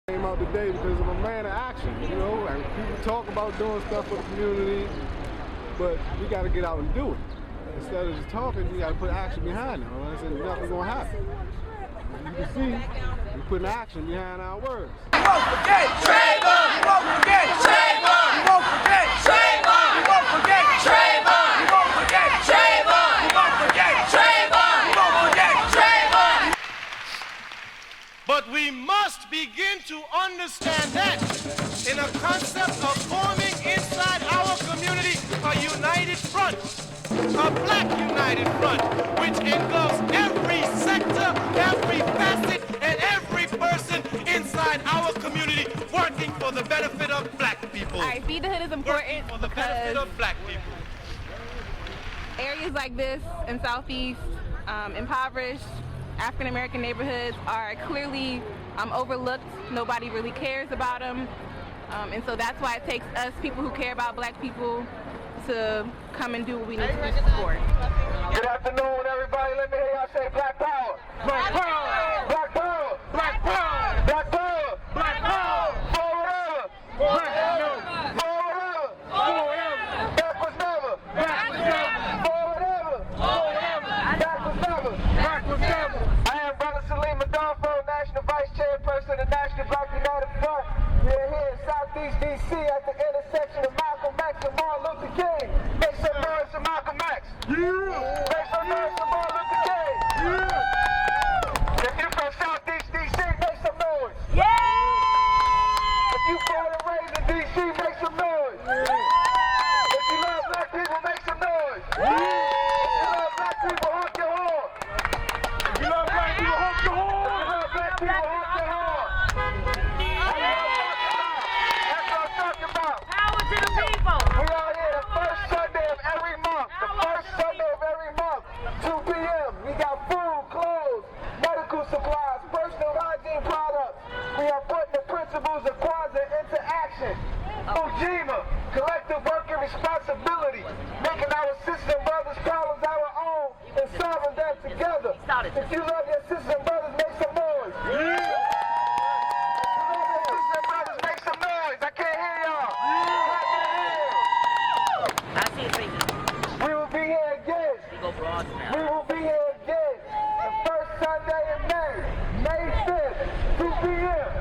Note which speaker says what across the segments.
Speaker 1: Came out today because I'm a man of action, you know, and people talk about doing stuff for the community, but we got to get out and do it. Instead of just talking, we got to put action behind it, or else nothing's going to happen. You can see, we're putting action behind our words.
Speaker 2: We won't forget Trayvon! We won't forget Trayvon! We won't forget Trayvon! We won't forget Trayvon! We won't forget Trayvon! We won't forget Trayvon! We won't forget Trayvon!
Speaker 3: But we must begin to understand that in a concept of forming inside our community a united front, a black united front, which engulfs every sector, every facet, and every person inside our community working for the benefit of black people.
Speaker 4: All right, Feed the Hood is important
Speaker 3: For the benefit of black people.
Speaker 4: areas like this in Southeast, impoverished African American neighborhoods are clearly overlooked. Nobody really cares about them. And so that's why it takes us, people who care about black people, to come and do what we need to do to support.
Speaker 5: Good afternoon, everybody. Let me hear y'all say Black Power. Black Power. Black Power. Black Power. Black Power. Black Power. Forever. Forever. Forever. Forever. Back was never. Back was never. Forever. Forever. Back was never. Back was never. I am Brother Salim Adolfo, National Vice Chairperson of the National Black United Front. We're here in Southeast D.C. at the intersection of Malcolm X and Martin Luther King. Make some noise for Malcolm X. Make some noise for Martin Luther King. If you're from Southeast D.C., make some noise. If you born and raised in D.C., make some noise. If you love black people, make some noise. If you love black people, honk your horn. If you love black people, honk your horn. If you love black people, honk your horn. That's what I'm talking about.
Speaker 6: Power to the people.
Speaker 5: We are here the first Sunday of every month. The first Sunday of every month, 2 p.m. We got food, clothes, medical supplies, personal hygiene products. We are putting the principles of Kwanzaa into action. Ujima, collective work and responsibility, making our sisters and brothers' problems our own and solving them together. If you love your sisters and brothers, make some noise. If you love your sisters and brothers, make some noise. I can't hear y'all.
Speaker 6: I see it speaking.
Speaker 5: We will be here again.
Speaker 6: We go broad now.
Speaker 5: We will be here again. The first Sunday in May, May 5th, 2 p.m.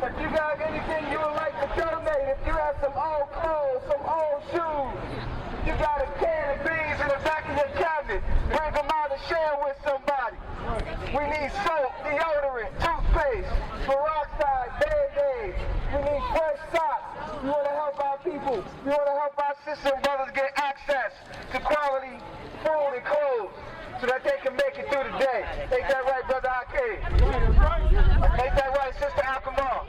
Speaker 5: If you got anything you would like to donate, if you have some old clothes, some old shoes, if you got a can of beans in the back of your cabinet, bring them out and share with somebody. We need soap, deodorant, toothpaste, peroxide, Band-Aids. We need fresh socks. We want to help our people. We want to help our sisters and brothers get access to quality food and clothes so that they can make it through the day. Ain't that right, Brother Hakeem? Ain't that right, Sister Alkamar?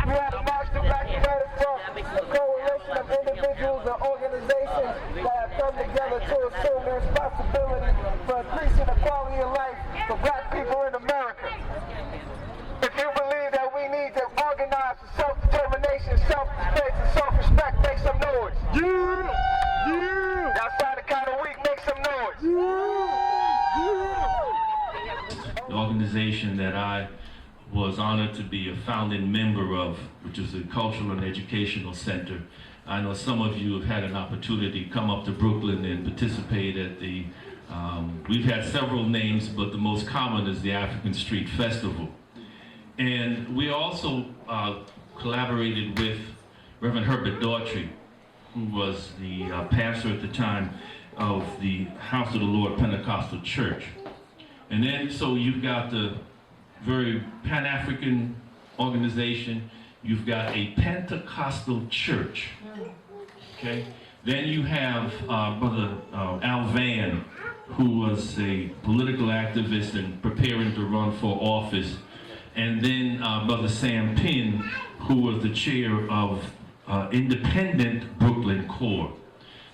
Speaker 5: We have a March to Black United Front, a coalition of individuals and organizations that have come together to assume their responsibility for increasing the quality of life for black people in America. If you believe that we need to organize for self-determination, self-defense, and self-respect, make some noise. Outside the count of week, make some noise.
Speaker 7: The organization that I was honored to be a founding member of, which is the Cultural and Educational Center. I know some of you have had an opportunity to come up to Brooklyn and participate at the, we've had several names, but the most common is the African Street Festival. And we also collaborated with Reverend Herbert Daughtry, who was the pastor at the time of the House of the Lord Pentecostal Church. And then, so you've got the very Pan-African organization, you've got a Pentecostal church, okay? Then you have Brother Al Van, who was a political activist and preparing to run for office. And then Brother Sam Penn, who was the chair of Independent Brooklyn Core.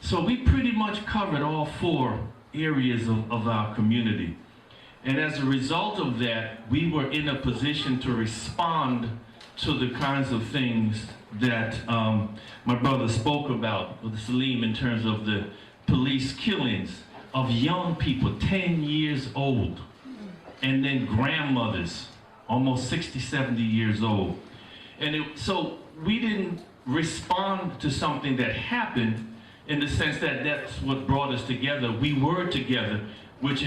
Speaker 7: So we pretty much covered all four areas of our community. And as a result of that, we were in a position to respond to the kinds of things that my brother spoke about with Salim in terms of the police killings of young people, 10 years old, and then grandmothers almost 60, 70 years old. And so we didn't respond to something that happened in the sense that that's what brought us together. We were together, which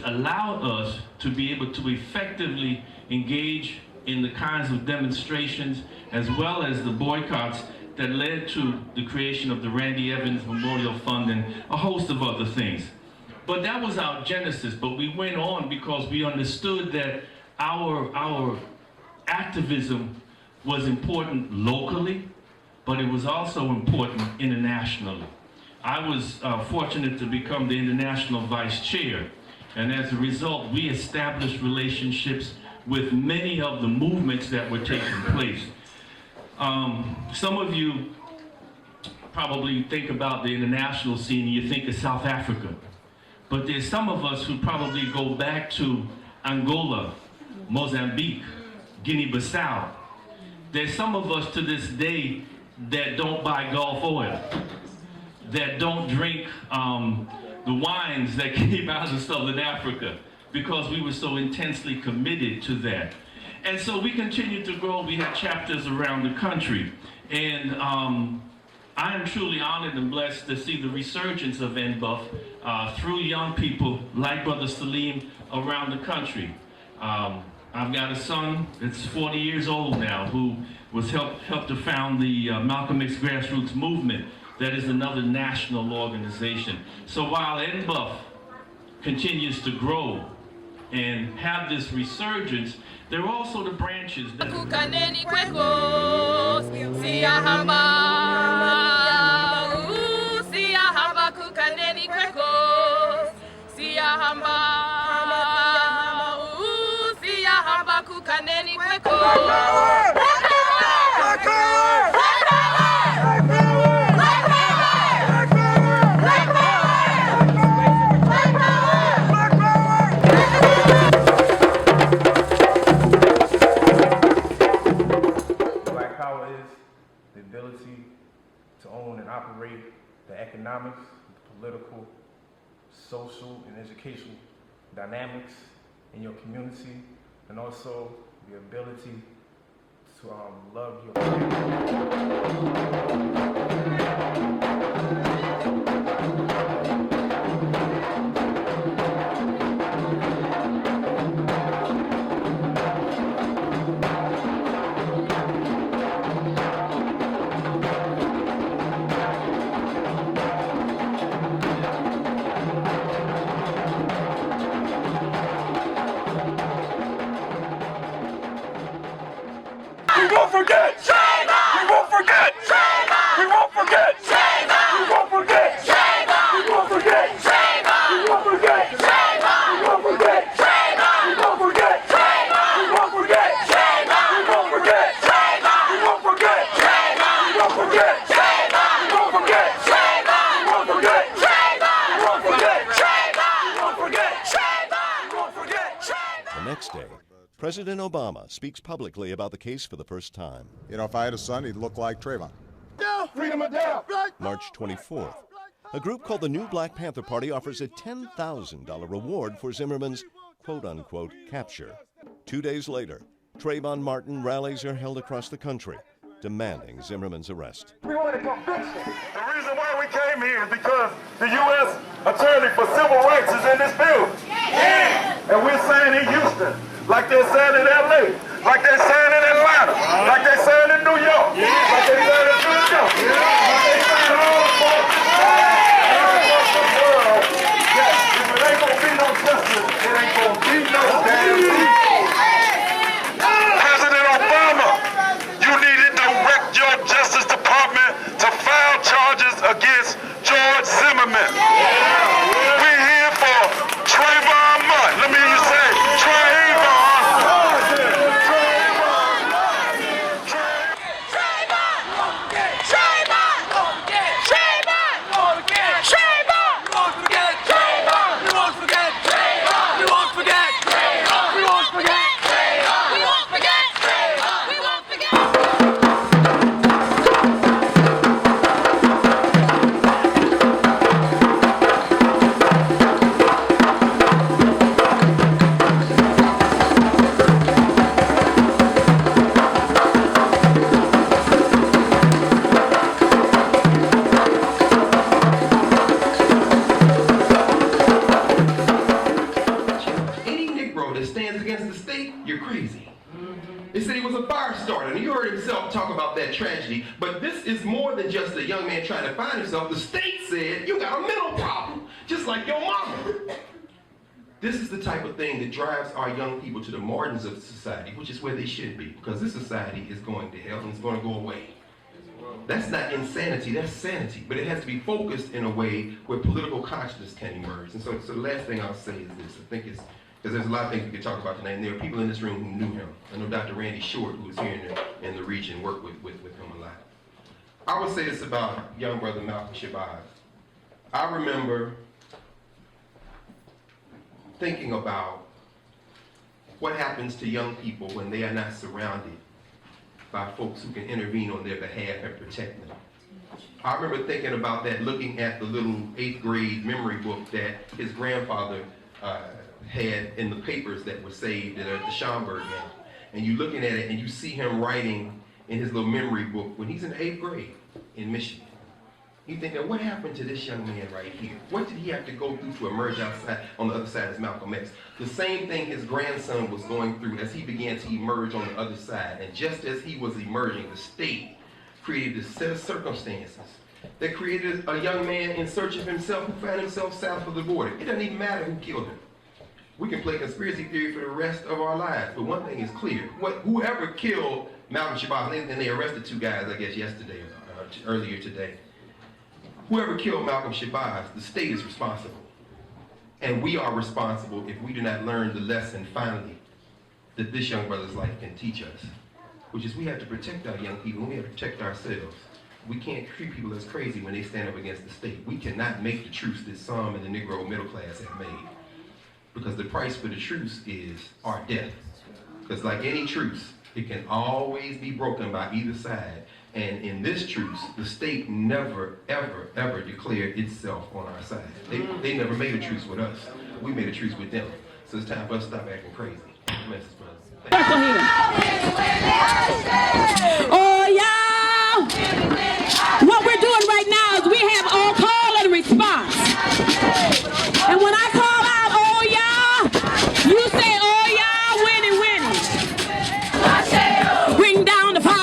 Speaker 7: allowed us to be able to effectively engage in the kinds of demonstrations as well as the boycotts that led to the creation of the Randy Evans Memorial Fund and a host of other things. But that was our genesis, but we went on because we understood that our activism was important locally, but it was also important internationally. I was fortunate to become the international vice chair, and as a result, we established relationships with many of the movements that were taking place. Some of you probably think about the international scene and you think of South Africa, but there's some of us who probably go back to Angola, Mozambique, Guinea-Bissau. There's some of us to this day that don't buy Gulf oil, that don't drink the wines that came out of Southern Africa, because we were so intensely committed to that. And so we continued to grow. We had chapters around the country. And I am truly honored and blessed to see the resurgence of NBUF through young people like Brother Salim around the country. I've got a son that's 40 years old now who was helped to found the Malcolm X Grassroots Movement. That is another national organization. So while NBUF continues to grow and have this resurgence, there are also the branches that
Speaker 8: to own and operate the economics, the political, social, and educational dynamics in your community, and also the ability to love your
Speaker 2: We won't forget! We won't forget! We won't forget! We won't forget! We won't forget! We won't forget! We won't forget! We won't forget! We won't forget! We won't forget! We won't forget! We won't forget! We won't forget! We won't forget! We won't forget! We won't forget! We won't forget!
Speaker 9: The next day, President Obama speaks publicly about the case for the first time.
Speaker 10: You know, if I had a son, he'd look like Trayvon.
Speaker 2: Freedom of death!
Speaker 9: March 24th, a group called the New Black Panther Party offers a $10,000 reward for Zimmerman's quote-unquote capture. 2 days later, Trayvon Martin rallies are held across the country, demanding Zimmerman's arrest.
Speaker 2: We want a conviction. The reason why we came here is because the U.S. Attorney for Civil Rights is in this building. And we're saying in Houston, like they're saying in L.A., like they're saying in Atlanta, like they're saying in New York, like they're saying in Philadelphia, like they're saying all across the world. Yes, if it ain't gonna be no justice, it ain't gonna be no damn peace. President Obama, you need to direct your Justice Department to file charges against George Zimmerman. We're here for Trayvon Martin. Let me hear you say, Trayvon.
Speaker 11: They said he was a fire starter, and you heard himself talk about that tragedy. But this is more than just a young man trying to find himself. The state said, you got a mental problem, just like your mama. This is the type of thing that drives our young people to the margins of society, which is where they should be, because this society is going to hell and it's going to go away. That's not insanity, that's sanity. But it has to be focused in a way where political consciousness can emerge. And so the last thing I'll say is this. I think it's, because there's a lot of things we could talk about tonight, and there are people in this room who knew him. I know Dr. Randy Short, who was here in the region, worked with him a lot. I would say this about young brother Malcolm Shabazz. I remember thinking about what happens to young people when they are not surrounded by folks who can intervene on their behalf and protect them. I remember thinking about that, looking at the little 8th grade memory book that his grandfather had in the papers that were saved at the Schomburg game. And you looking at it and you see him writing in his little memory book when he's in the 8th grade in Michigan. You think, now what happened to this young man right here? What did he have to go through to emerge outside on the other side as Malcolm X? The same thing his grandson was going through as he began to emerge on the other side. And just as he was emerging, the state created a set of circumstances that created a young man in search of himself who found himself south of the border. It doesn't even matter who killed him. We can play conspiracy theory for the rest of our lives, but one thing is clear. Whoever killed Malcolm Shabazz, and they arrested 2 guys, I guess, yesterday or earlier today. Whoever killed Malcolm Shabazz, the state is responsible. And we are responsible if we do not learn the lesson finally that this young brother's life can teach us, which is we have to protect our young people and we have to protect ourselves. We can't treat people as crazy when they stand up against the state. We cannot make the truce that some in the Negro middle class have made. Because the price for the truce is our death. Because like any truce, it can always be broken by either side. And in this truce, the state never, ever, ever declared itself on our side. They never made a truce with us. We made a truce with them. So it's time for us to stop acting crazy. Message, brother.
Speaker 12: Oh, yeah. What we're doing right now is we have all call and response. And when I call out, oh, yeah, you say, oh, yeah, winning, winning. Bring down the fire.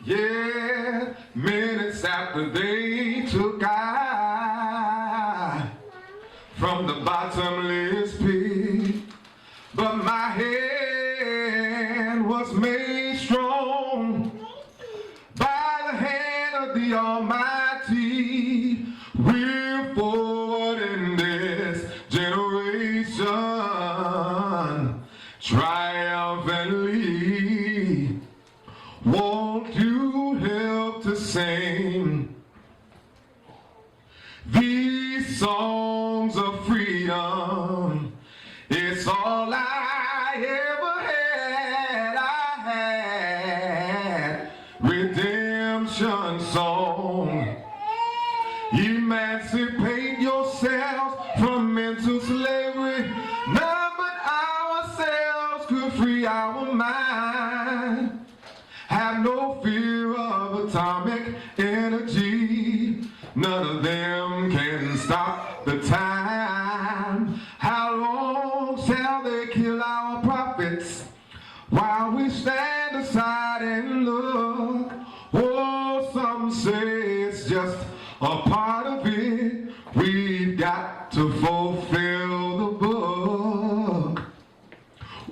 Speaker 5: Yeah, minutes after they took I from the bottomless pit, but my hand was made strong by the hand of the Almighty. We're forward in this generation, triumphantly. Won't you help to sing these songs of freedom? It's all I ever had. I had redemption song. Emancipate yourselves from mental slavery. None but ourselves could free our mind. Have no fear of atomic energy. None of them can stop the time. How long shall they kill our prophets while we stand aside and look? Oh, some say it's just a part of it. We've got to fulfill the book.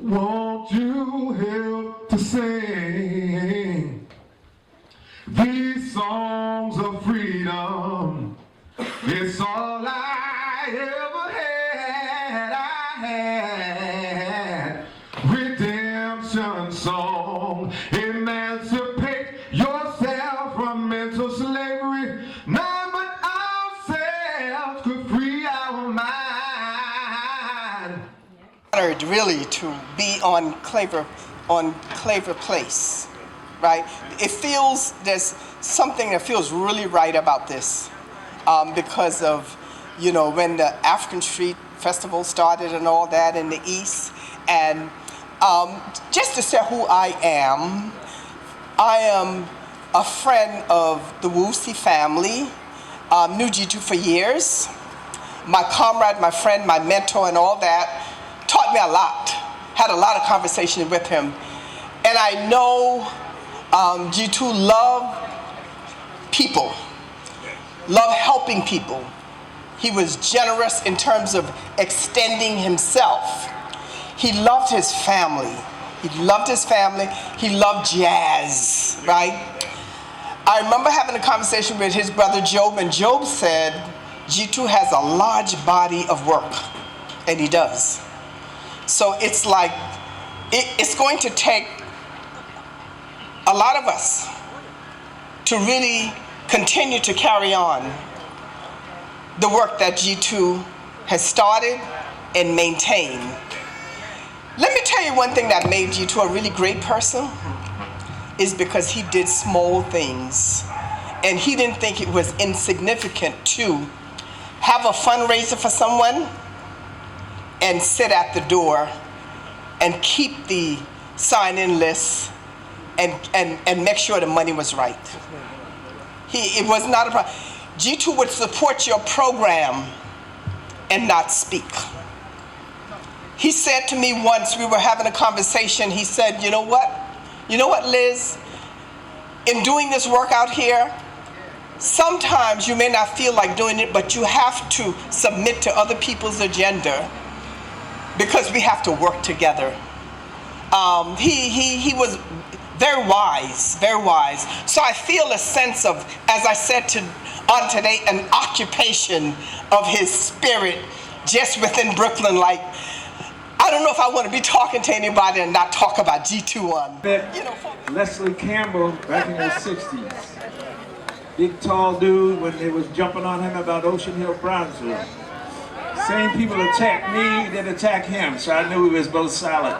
Speaker 13: Won't you help to sing these songs of freedom? It's all I ever had. I had redemption song. Emancipate yourself from mental slavery. None but ourselves could free our mind.
Speaker 14: Honored really to be on Claver Place, right? It feels, there's something that feels really right about this because of, you know, when the African Street Festival started and all that in the East. And just to say who I am a friend of the Woosie family, knew G2 for years. My comrade, my friend, my mentor and all that, taught me a lot, had a lot of conversation with him. And I know G2 loved people, loved helping people. He was generous in terms of extending himself. He loved his family. He loved his family. He loved jazz, right? I remember having a conversation with his brother Job, and Job said, G2 has a large body of work, and he does. So it's like, it's going to take a lot of us to really continue to carry on the work that G2 has started and maintained. Let me tell you one thing that made G2 a really great person is because he did small things, and he didn't think it was insignificant to have a fundraiser for someone and sit at the door and keep the sign-in list and make sure the money was right. It was not a problem. G2 would support your program and not speak. He said to me once, we were having a conversation, he said, you know what, Liz? In doing this work out here, sometimes you may not feel like doing it, but you have to submit to other people's agenda because we have to work together. He was very wise, very wise. So I feel a sense of, as I said on today, an occupation of his spirit just within Brooklyn. Like, I don't know if I want to be talking to anybody and not talk about G2
Speaker 15: Leslie Campbell back in the 60s. Big tall dude when they was jumping on him about Ocean Hill, Brownsville. Same people attacked me that attacked him, so I knew he was both solid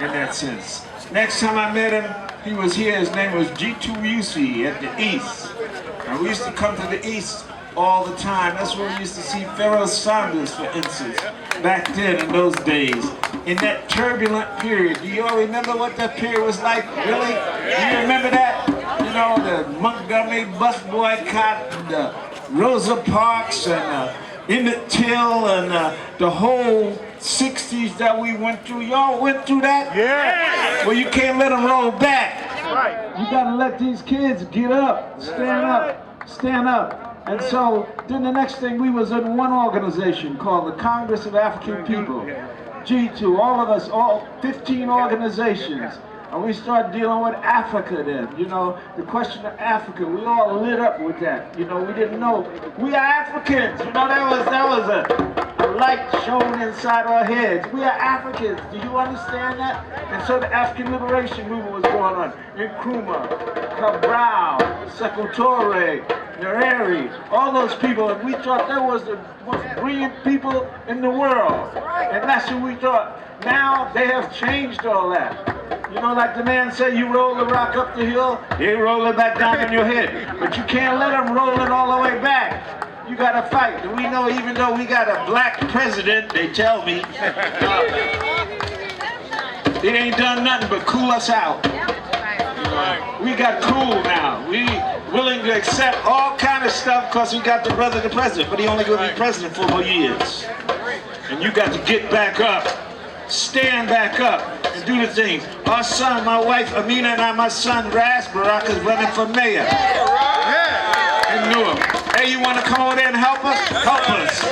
Speaker 15: in that sense. Next time I met him, he was here. His name was G2 Woosie at the East. And we used to come to the East all the time. That's where we used to see Pharoah Sanders, for instance, back then in those days. In that turbulent period, do you all remember what that period was like? Really? Do you remember that? You know, the Montgomery bus boycott, and the Rosa Parks, and Emmett Till, and the whole 60s that we went through. Y'all went through that? Yeah. Well, you can't let them roll back. Right. You gotta let these kids get up, stand up. And so then the next thing, we was in one organization called the Congress of African People. G2, all of us, all 15 organizations. And we started dealing with Africa then, you know, the question of Africa. We all lit up with that, you know, we didn't know. We are Africans, you know, that was a light shown inside our heads. We are Africans, do you understand that? And so the African liberation movement was going on. Nkrumah, Cabral, Sekou Touré, Nyerere, all those people, and we thought they was the most brilliant people in the world. And that's what we thought. Now they have changed all that. You know, like the man said, you roll the rock up the hill, they roll it back down on your head. But you can't let them roll it all the way back. You gotta fight. And we know, even though we got a black president, they tell me, it ain't done nothing but cool us out. We got cool now. We willing to accept all kind of stuff because we got the brother the president, but he only gonna be president for 4 years. And you got to get back up, stand back up, and do the things. Our son, my wife Amina, and my son Ras Barak is running for mayor in Newark. Hey, you want to come over there and help us? Help us.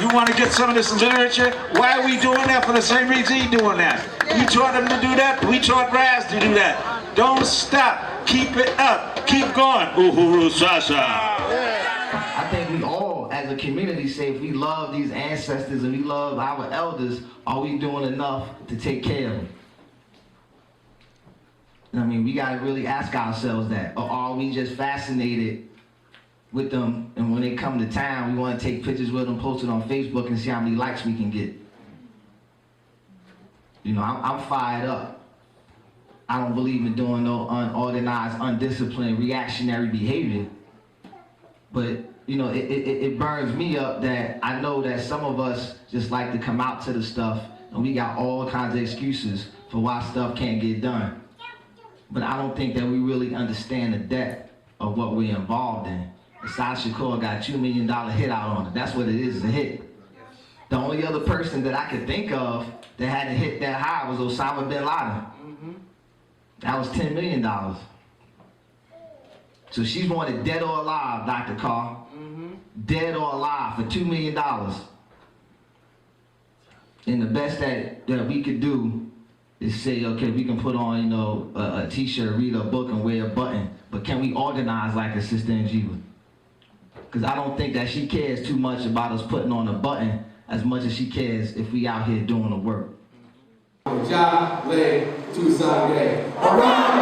Speaker 15: You want to get some of this literature? Why are we doing that? For the same reason he's doing that. You taught him to do that. We taught Raz to do that. Don't stop. Keep it up. Keep going. Uhuru Sasa.
Speaker 16: I think we all, as a community, say if we love these ancestors and we love our elders, are we doing enough to take care of them? I mean, we gotta really ask ourselves that. Or are we just fascinated with them, and when they come to town, we wanna take pictures with them, post it on Facebook, and see how many likes we can get? You know, I'm fired up. I don't believe in doing no unorganized, undisciplined, reactionary behavior. But, you know, it burns me up that I know that some of us just like to come out to the stuff, and we got all kinds of excuses for why stuff can't get done. But I don't think that we really understand the depth of what we're involved in. Assad Shakur got a $2 million hit out on it. That's what it is, a hit. The only other person that I could think of that hadn't hit that high was Osama bin Laden. That was $10 million. So she's wanted dead or alive, Dr. Carr. Dead or alive for $2 million. And the best that we could do is say, okay, we can put on, you know, a t-shirt, read a book, and wear a button, but can we organize like a Sister Njiva? Because I don't think that she cares too much about us putting on a button as much as she cares if we out here doing the work.
Speaker 5: Ja, Lay, Tucson, Day. Around